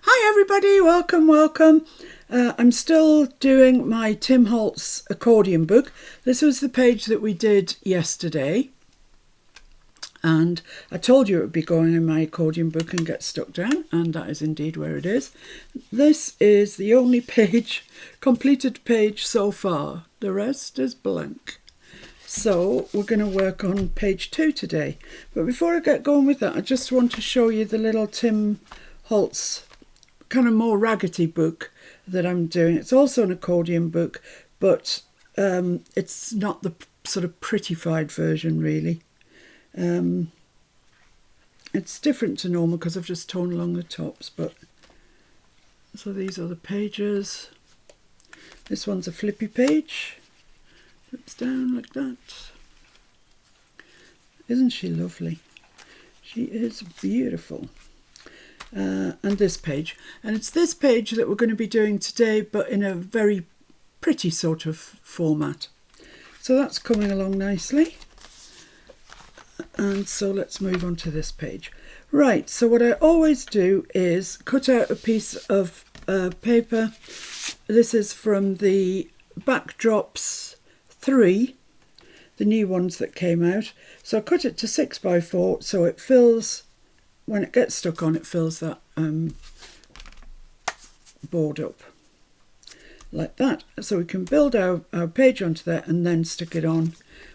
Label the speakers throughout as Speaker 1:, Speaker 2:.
Speaker 1: Hi everybody, welcome. I'm still doing my Tim Holtz accordion book. This was the page that we did yesterday. And I told you it would be going in my accordion book and get stuck down, and that is indeed where it is. This is the only completed page so far. The rest is blank. So we're going to work on page 2 today. But before I get going with that, I just want to show you the little Tim Holtz kind of more raggedy book that I'm doing. It's also an accordion book, but it's not the sort of prettified version really. It's different to normal because I've just torn along the tops, but so these are the pages. This one's a flippy page, flips down like that. Isn't she lovely? She is beautiful. And this page, and it's this page that we're going to be doing today, but in a very pretty sort of format. So that's coming along nicely. And so let's move on to this page. Right, so what I always do is cut out a piece of paper. This is from the Backdrops 3, the new ones that came out. So I cut it to 6x4 so it fills, when it gets stuck on, it fills that board up like that. So we can build our page onto that and then stick it on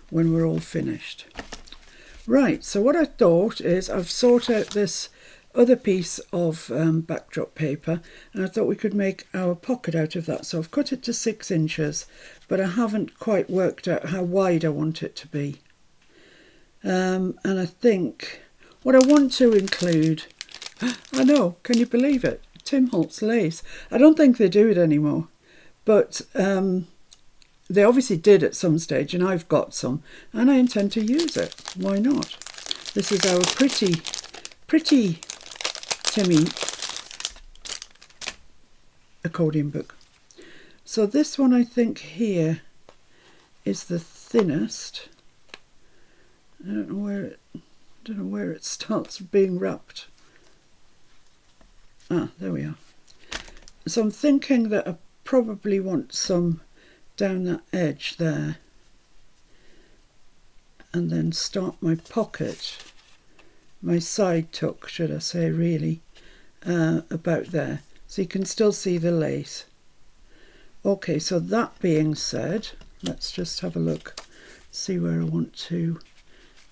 Speaker 1: when we're all finished. Right, so what I thought is I've sorted out this other piece of backdrop paper, and I thought we could make our pocket out of that. So I've cut it to 6 inches, but I haven't quite worked out how wide I want it to be. And I think what I want to include, I know, can you believe it? Tim Holtz lace. I don't think they do it anymore, but they obviously did at some stage, and I've got some, and I intend to use it. Why not? This is our pretty Timmy accordion book. So this one, I think here is the thinnest. I don't know where it starts being wrapped. Ah, there we are. So I'm thinking that I probably want some down that edge there, and then start my pocket, my side tuck should I say really, about there, so you can still see the lace. Okay, so that being said, let's just have a look, see where I want to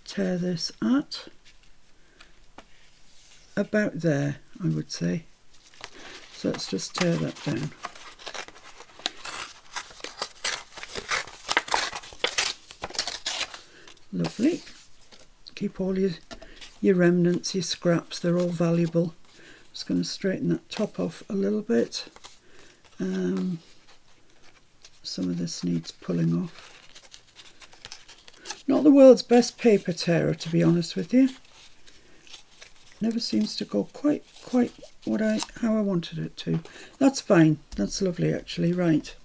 Speaker 1: tear this at. About there, I would say. So let's just tear that down. Lovely. Keep all your remnants, your scraps, they're all valuable. Just going to straighten that top off a little bit. Some of this needs pulling off. Not the world's best paper tearer, to be honest with you. Never seems to go quite how I wanted it to. That's fine. That's lovely actually. Right.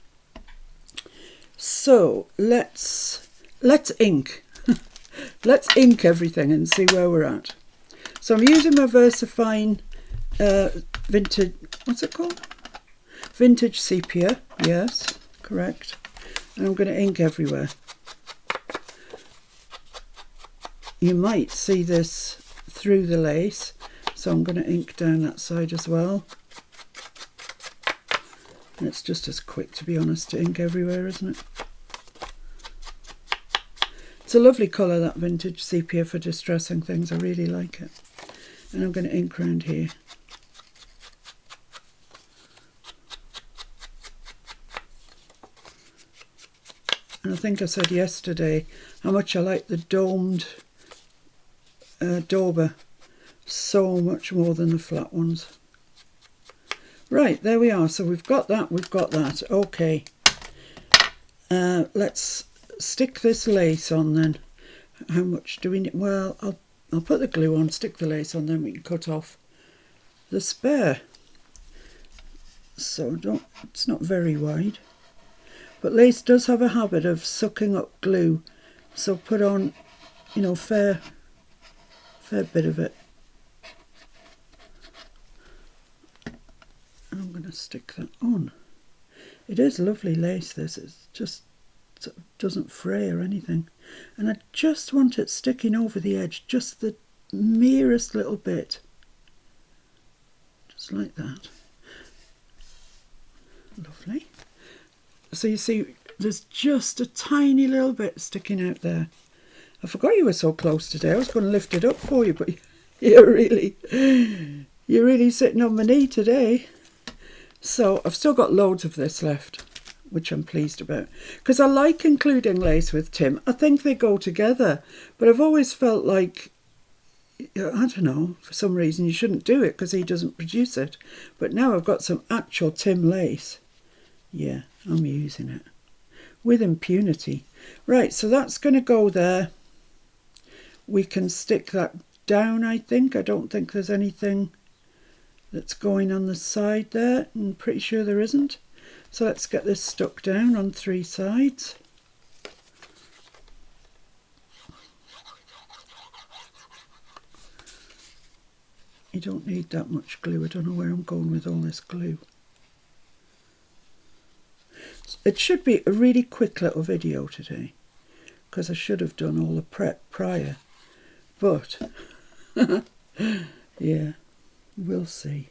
Speaker 1: So let's ink. Let's ink everything and see where we're at. So I'm using my VersaFine vintage, what's it called? Vintage sepia, yes, correct. And I'm going to ink everywhere. You might see this through the lace, so I'm going to ink down that side as well. And it's just as quick, to be honest, to ink everywhere, isn't it? It's a lovely colour, that vintage sepia, for distressing things. I really like it. And I'm going to ink around here. And I think I said yesterday how much I like the domed dauber so much more than the flat ones. Right, there we are. So we've got that. Okay. Let's stick this lace on then. How much do we need? Well, I'll put the glue on, stick the lace on, then we can cut off the spare. So it's not very wide. But lace does have a habit of sucking up glue. So put on, fair bit of it. going to stick that on. It is lovely lace, this. It's just sort of doesn't fray or anything. And I just want it sticking over the edge, just the merest little bit. Just like that. Lovely. So you see, there's just a tiny little bit sticking out there. I forgot you were so close today. I was going to lift it up for you, but you're really sitting on my knee today. So I've still got loads of this left, which I'm pleased about. Because I like including lace with Tim. I think they go together. But I've always felt like, I don't know, for some reason you shouldn't do it because he doesn't produce it. But now I've got some actual Tim lace. Yeah, I'm using it. With impunity. Right, so that's going to go there. We can stick that down, I think. I don't think there's anything that's going on the side there. I'm pretty sure there isn't. So let's get this stuck down on 3 sides. You don't need that much glue. I don't know where I'm going with all this glue. It should be a really quick little video today, because I should have done all the prep prior. But, yeah, we'll see.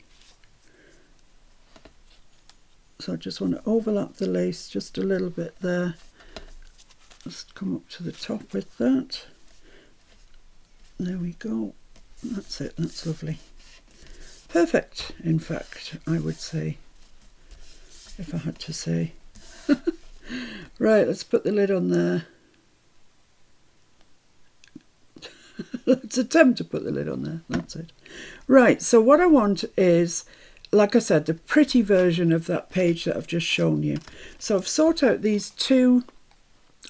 Speaker 1: So I just want to overlap the lace just a little bit there. Just come up to the top with that. There we go. That's it, that's lovely. Perfect, in fact, I would say, if I had to say. Right, let's put the lid on there. Let's attempt to put the lid on there, that's it. Right, so what I want is, like I said, the pretty version of that page that I've just shown you. So I've sought out these 2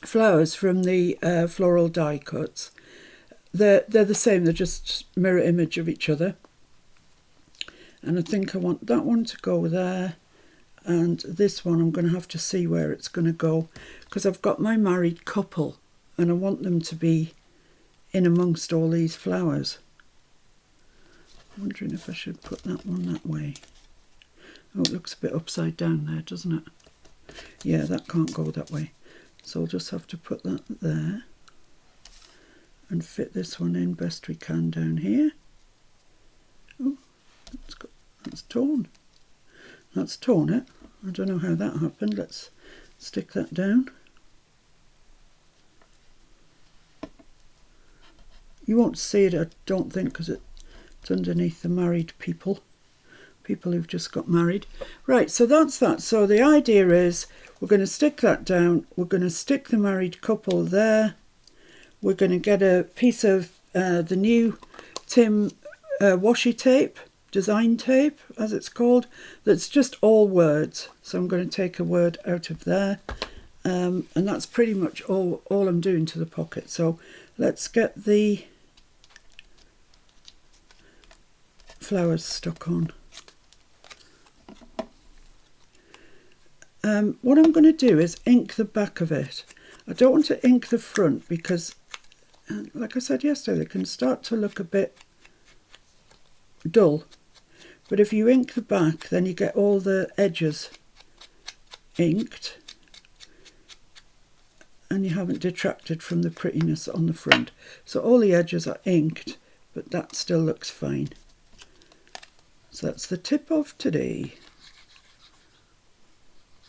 Speaker 1: flowers from the floral die cuts. They're the same, they're just mirror image of each other. And I think I want that one to go there. And this one I'm going to have to see where it's going to go, because I've got my married couple and I want them to be in amongst all these flowers. I'm wondering if I should put that one that way. Oh, it looks a bit upside down there, doesn't it? Yeah, that can't go that way. So I'll just have to put that there and fit this one in best we can down here. Oh, that's torn. That's torn it. I don't know how that happened. Let's stick that down. You won't see it, I don't think, because it's underneath the married people. People who've just got married. Right, so that's that. So the idea is we're going to stick that down. We're going to stick the married couple there. We're going to get a piece of the new Tim washi tape. Design tape, as it's called, that's just all words. So I'm going to take a word out of there, and that's pretty much all I'm doing to the pocket. So let's get the flowers stuck on. What I'm going to do is ink the back of it. I don't want to ink the front because, like I said yesterday, it can start to look a bit dull. But if you ink the back, then you get all the edges inked and you haven't detracted from the prettiness on the front. So all the edges are inked, but that still looks fine. So that's the tip of today,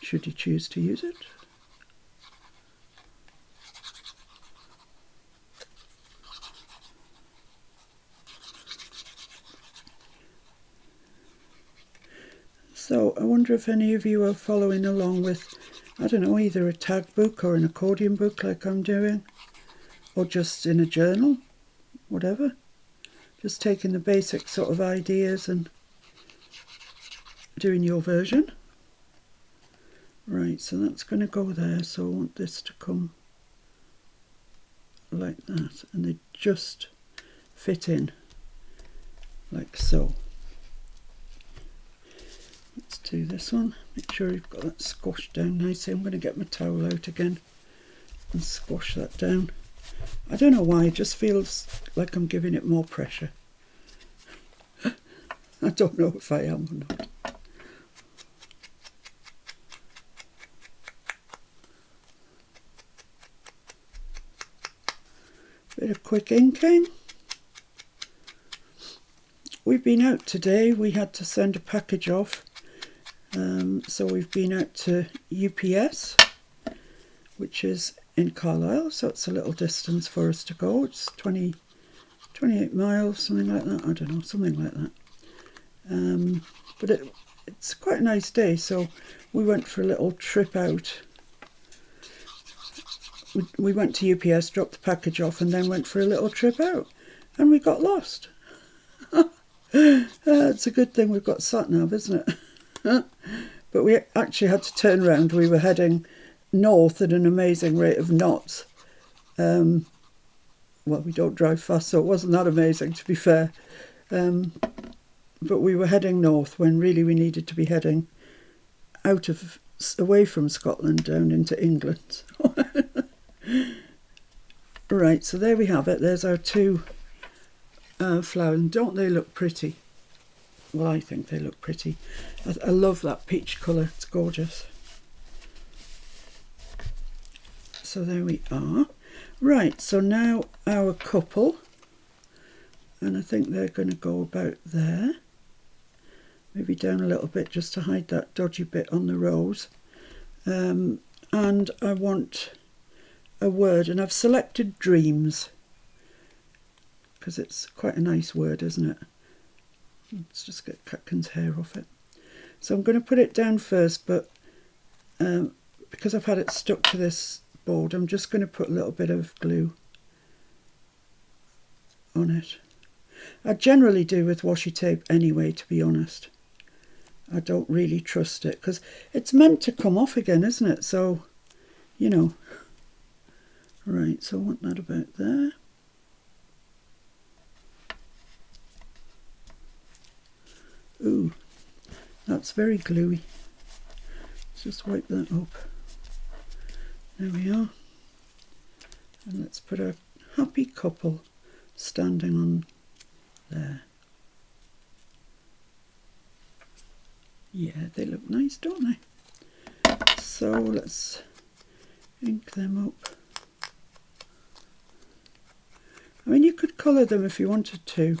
Speaker 1: should you choose to use it. So I wonder if any of you are following along with, I don't know, either a tag book or an accordion book like I'm doing, or just in a journal, whatever. Just taking the basic sort of ideas and doing your version. Right, so that's going to go there, so I want this to come like that, and they just fit in like so. Let's do this one. Make sure you've got that squashed down nicely. I'm going to get my towel out again and squash that down. I don't know why, it just feels like I'm giving it more pressure. I don't know if I am or not. quick inking. We've been out today. We had to send a package off. So we've been out to UPS, which is in Carlisle. So it's a little distance for us to go. It's 28 miles, something like that. I don't know, something like that. But it's quite a nice day. So we went for a little trip out. We went to UPS, dropped the package off, and then went for a little trip out. And we got lost. It's a good thing we've got sat-nav, isn't it? But we actually had to turn around. We were heading north at an amazing rate of knots. Well, we don't drive fast, so it wasn't that amazing, to be fair. But we were heading north when really we needed to be heading away from Scotland down into England. Right, so there we have it. There's our two flowers. And don't they look pretty? Well, I think they look pretty. I love that peach colour. It's gorgeous. So there we are. Right, so now our couple. And I think they're going to go about there. Maybe down a little bit just to hide that dodgy bit on the rose. And I want a word, and I've selected dreams because it's quite a nice word, isn't it? Let's just get Catkin's hair off it. So I'm going to put it down first, but because I've had it stuck to this board, I'm just going to put a little bit of glue on it. I generally do with washi tape anyway, to be honest. I don't really trust it because it's meant to come off again, isn't it? So, you know. Right, so I want that about there. Ooh, that's very gluey. Let's just wipe that up. There we are. And let's put our happy couple standing on there. Yeah, they look nice, don't they? So let's ink them up. I mean, you could colour them if you wanted to,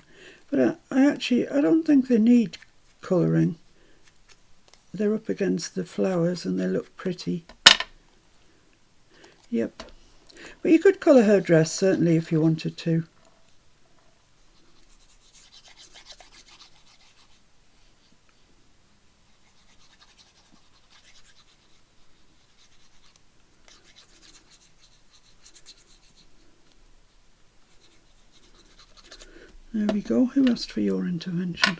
Speaker 1: but I don't think they need colouring. They're up against the flowers and they look pretty. Yep. But you could colour her dress, certainly, if you wanted to. There we go. Who asked for your intervention?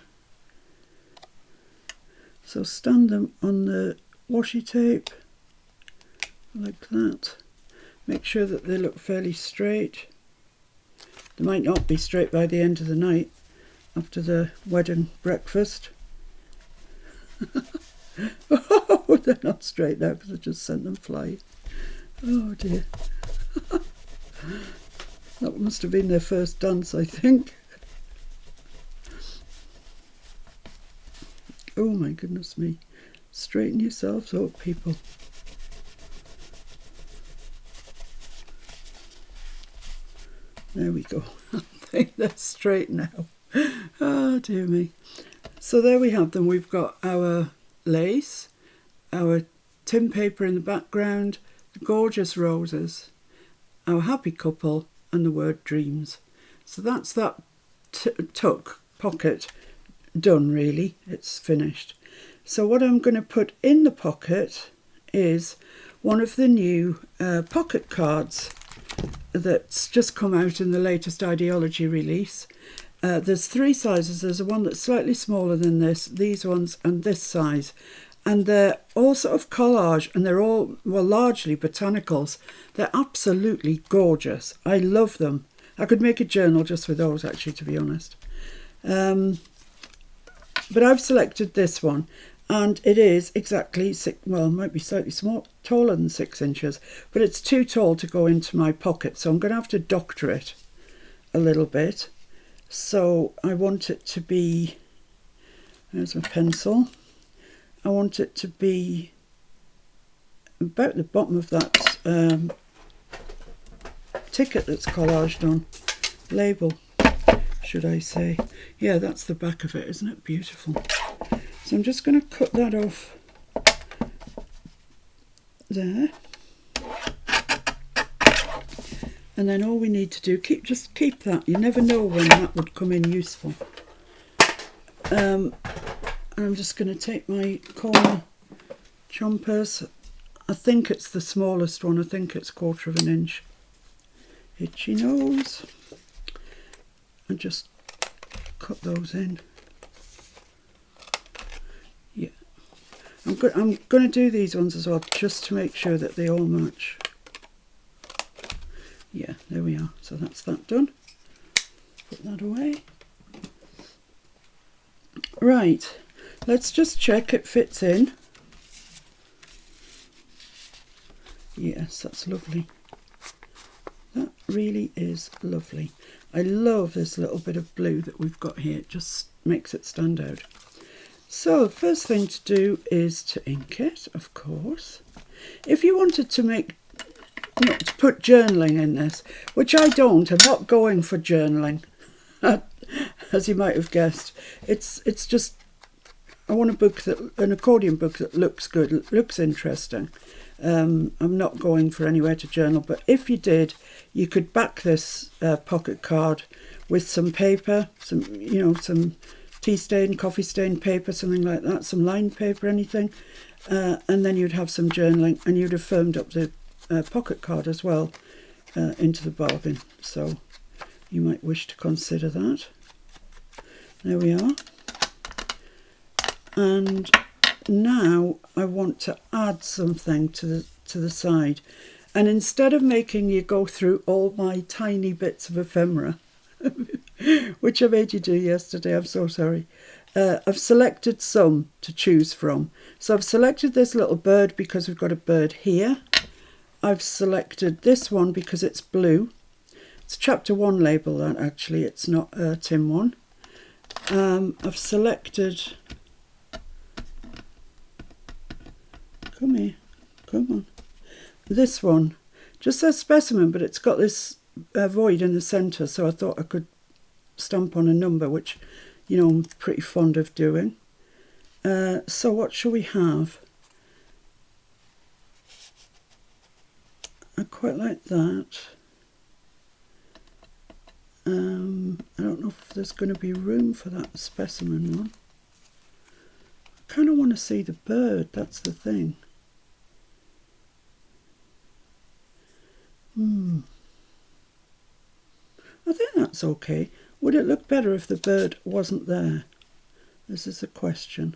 Speaker 1: So stand them on the washi tape like that. Make sure that they look fairly straight. They might not be straight by the end of the night after the wedding breakfast. Oh, they're not straight now because I just sent them flying. Oh dear. That must have been their first dance, I think. Oh my goodness me. Straighten yourselves up, people. There we go. I think they're straight now. Oh dear me. So there we have them. We've got our lace, our tin paper in the background, the gorgeous roses, our happy couple, and the word dreams. So that's that tuck pocket done, really. It's finished. So what I'm going to put in the pocket is one of the new pocket cards that's just come out in the latest Ideology release. There's three sizes. There's one that's slightly smaller than this, these ones, and this size. And they're all sort of collage, and they're all, well, largely botanicals. They're absolutely gorgeous. I love them. I could make a journal just with those, actually, to be honest. But I've selected this one, and it is exactly it might be slightly taller than 6 inches, but it's too tall to go into my pocket, so I'm going to have to doctor it a little bit. So I want it to be, there's my pencil, I want it to be about the bottom of that ticket that's collaged on. label, should I say. Yeah, that's the back of it. Isn't it beautiful? So I'm just going to cut that off there. And then all we need to do, just keep that. You never know when that would come in useful. And I'm just going to take my corner chompers. I think it's the smallest one. I think it's 1/4 of an inch. Itchy nose. And just cut those in. Yeah. I'm going to do these ones as well, just to make sure that they all match. Yeah, there we are. So that's that done. Put that away. Right, let's just check it fits in. Yes, that's lovely. That really is lovely. I love this little bit of blue that we've got here. It just makes it stand out. So the first thing to do is to ink it, of course. If you wanted to make, to put journaling in this, which I don't, I'm not going for journaling, as you might have guessed. It's just, I want an accordion book that looks good, looks interesting. I'm not going for anywhere to journal, but if you did, you could back this pocket card with some paper, some tea stain, coffee stain paper, something like that, some lined paper, anything, and then you'd have some journaling, and you'd have firmed up the pocket card as well into the bargain. So you might wish to consider that. There we are. And now I want to add something to the side, and instead of making you go through all my tiny bits of ephemera, which I made you do yesterday, I'm so sorry, I've selected some to choose from. So I've selected this little bird because we've got a bird here. I've selected this one because it's blue. It's chapter 1 label, that actually, it's not Tim 1. I've selected, come here, come on, this one just says specimen, but it's got this void in the centre, so I thought I could stamp on a number, which, I'm pretty fond of doing. So what shall we have? I quite like that. I don't know if there's going to be room for that specimen one. I kind of want to see the bird, that's the thing. I think that's okay. Would it look better if the bird wasn't there? This is a question.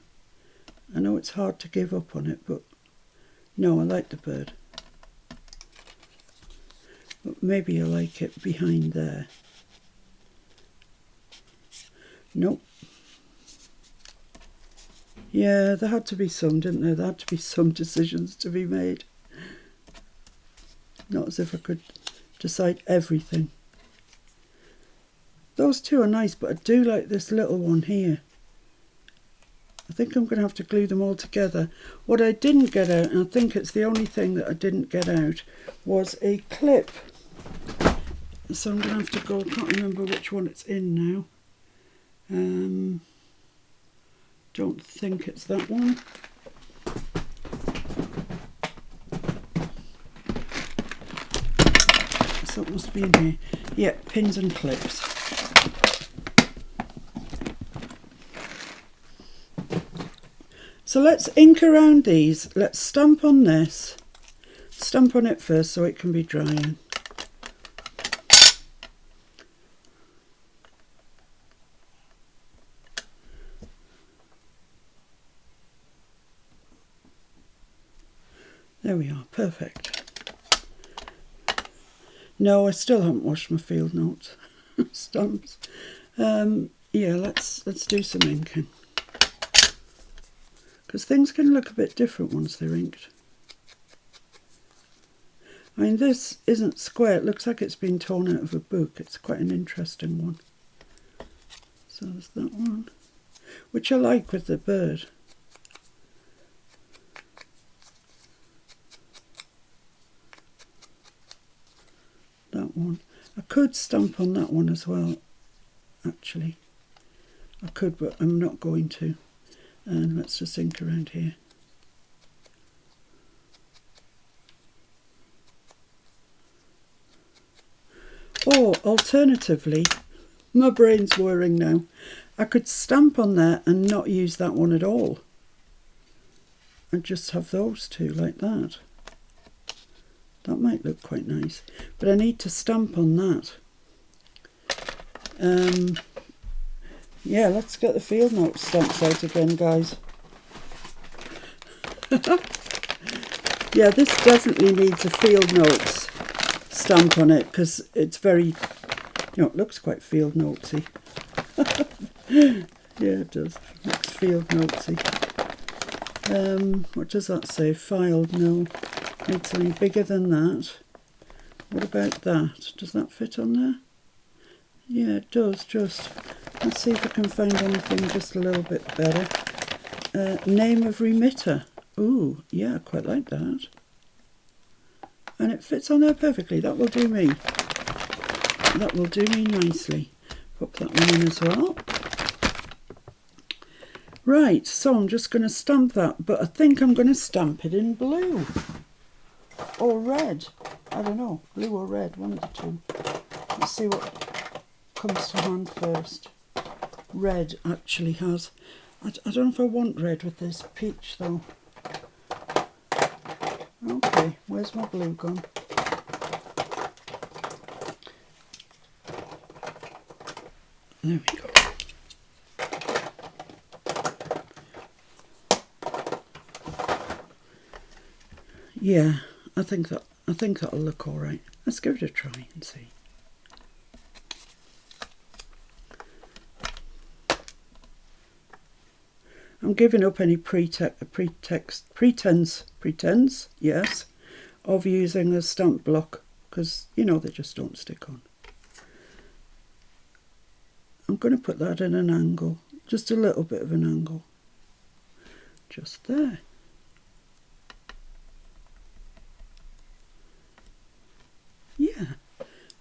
Speaker 1: I know it's hard to give up on it, but no, I like the bird. But maybe I like it behind there. Nope. Yeah, there had to be some, didn't there? There had to be some decisions to be made. Not as if I could decide everything. Those two are nice, but I do like this little one here. I think I'm going to have to glue them all together. What I didn't get out, and I think it's the only thing that I didn't get out, was a clip. So I'm going to have to go, I can't remember which one it's in now. Don't think it's that one. So it must be in here. Yeah, pins and clips. So let's ink around these. Let's stamp on this. Stamp on it first so it can be drying. There we are, perfect. No, I still haven't washed my field notes stamps. Yeah, let's do some inking, because things can look a bit different once they're inked. I mean, this isn't square. It looks like it's been torn out of a book. It's quite an interesting one. So there's that one, which I like with the bird. That one. I could stamp on that one as well, actually. I could, but I'm not going to. And let's just ink around here. Or alternatively, my brain's whirring now, I could stamp on there and not use that one at all. And just have those two like that. That might look quite nice. But I need to stamp on that. Yeah, let's get the field notes stamps out again, guys. Yeah, this definitely needs a field notes stamp on it because it's very, you know, it looks quite field notesy. Yeah, it does. It looks field notesy. What does that say? Filed? No. Need something bigger than that. What about that? Does that fit on there? Yeah, it does. Just let's see if I can find anything just a little bit better. Name of remitter. Ooh, yeah, I quite like that. And it fits on there perfectly. That will do me. That will do me nicely. Pop that one in as well. Right, so I'm just going to stamp that, but I think I'm going to stamp it in blue. Or red. I don't know. Blue or red, one of the two. Let's see what comes to hand first. Red actually has. I don't know if I want red with this peach though. Okay, where's my blue gone? There we go. Yeah, I think that'll look all right. Let's give it a try and see. I'm giving up any pretense, yes, of using a stamp block because, you know, they just don't stick on. I'm going to put that in an angle, just a little bit of an angle, just there.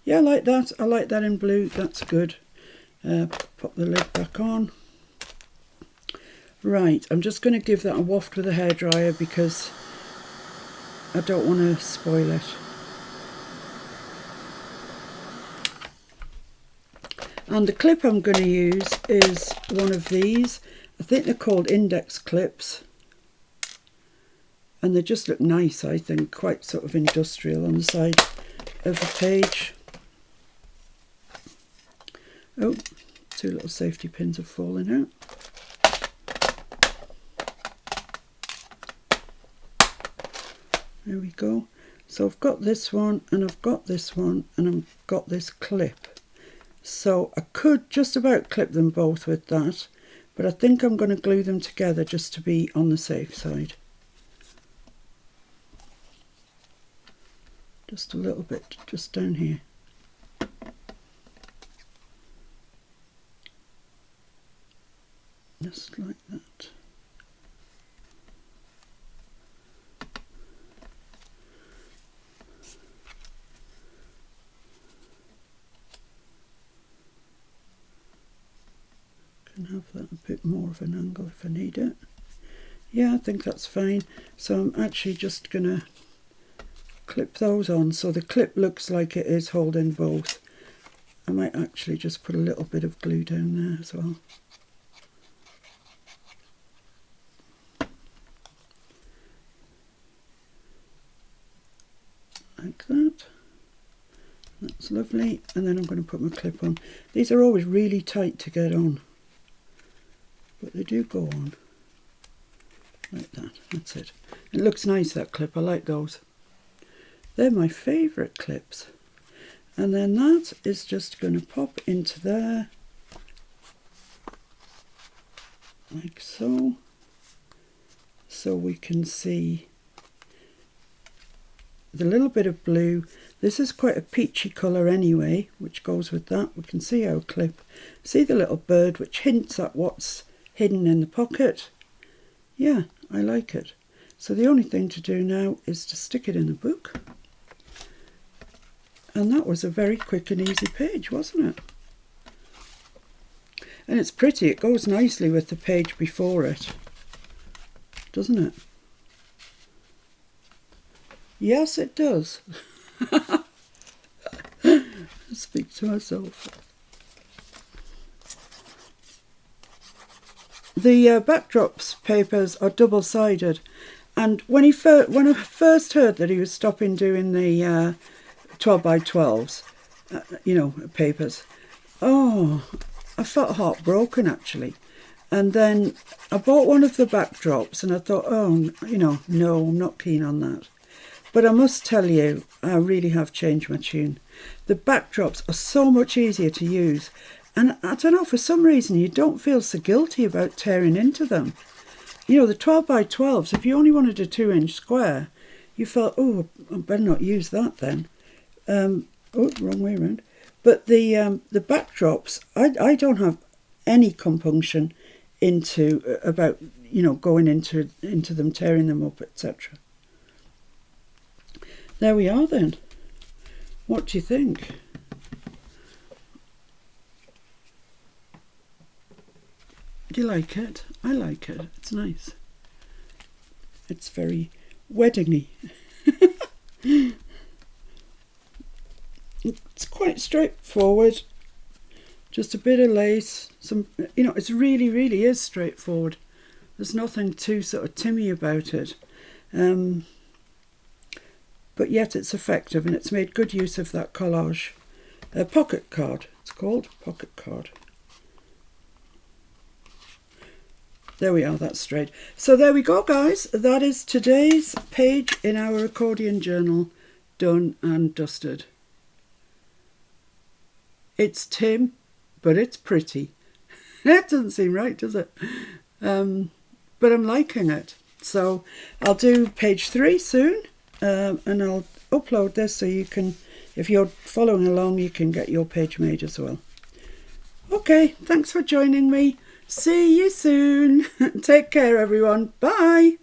Speaker 1: Yeah, I like that. I like that in blue. That's good. Pop the lid back on. Right, I'm just going to give that a waft with a hairdryer because I don't want to spoil it. And the clip I'm going to use is one of these. I think they're called index clips. And they just look nice, I think, quite sort of industrial on the side of the page. Oh, two little safety pins have fallen out. There we go. So I've got this one and I've got this one and I've got this clip. So I could just about clip them both with that, but I think I'm going to glue them together just to be on the safe side. Just a little bit, just down here. Just like that. Can have that a bit more of an angle if I need it. Yeah, I think that's fine. So I'm actually just going to clip those on so the clip looks like it is holding both. I might actually just put a little bit of glue down there as well. Like that. That's lovely. And then I'm going to put my clip on. These are always really tight to get on, but they do go on. Like that. That's it. It looks nice, that clip. I like those. They're my favourite clips. And then that is just going to pop into there. Like so. So we can see the little bit of blue. This is quite a peachy colour anyway, which goes with that. We can see our clip. See the little bird, which hints at what's hidden in the pocket. Yeah, I like it. So the only thing to do now is to stick it in the book. And that was a very quick and easy page, wasn't it? And it's pretty. It goes nicely with the page before it, doesn't it? Yes, it does. Speak to myself. The backdrops papers are double-sided, and when I first heard that he was stopping doing the 12 by 12s, papers, oh, I felt heartbroken actually. And then I bought one of the backdrops and I thought, oh, no, I'm not keen on that. But I must tell you, I really have changed my tune. The backdrops are so much easier to use. And I don't know, for some reason, you don't feel so guilty about tearing into them. The 12 by 12s, if you only wanted a 2-inch square, you felt, oh, I better not use that then. Wrong way around. But the backdrops, I don't have any compunction about going into them, tearing them up, etc. There we are then. What do you think? Do you like it? I like it. It's nice. It's very weddingy. It's quite straightforward. Just a bit of lace. It really, really is straightforward. There's nothing too sort of Timmy about it. But yet it's effective, and it's made good use of that collage. Pocket card, it's called. Pocket card. There we are, that's straight. So there we go, guys. That is today's page in our accordion journal, done and dusted. It's Tim, but it's pretty. It doesn't seem right, does it? But I'm liking it. So I'll do page 3 soon, and I'll upload this so you can, if you're following along, you can get your page made as well. Okay, thanks for joining me. See you soon. Take care, everyone. Bye.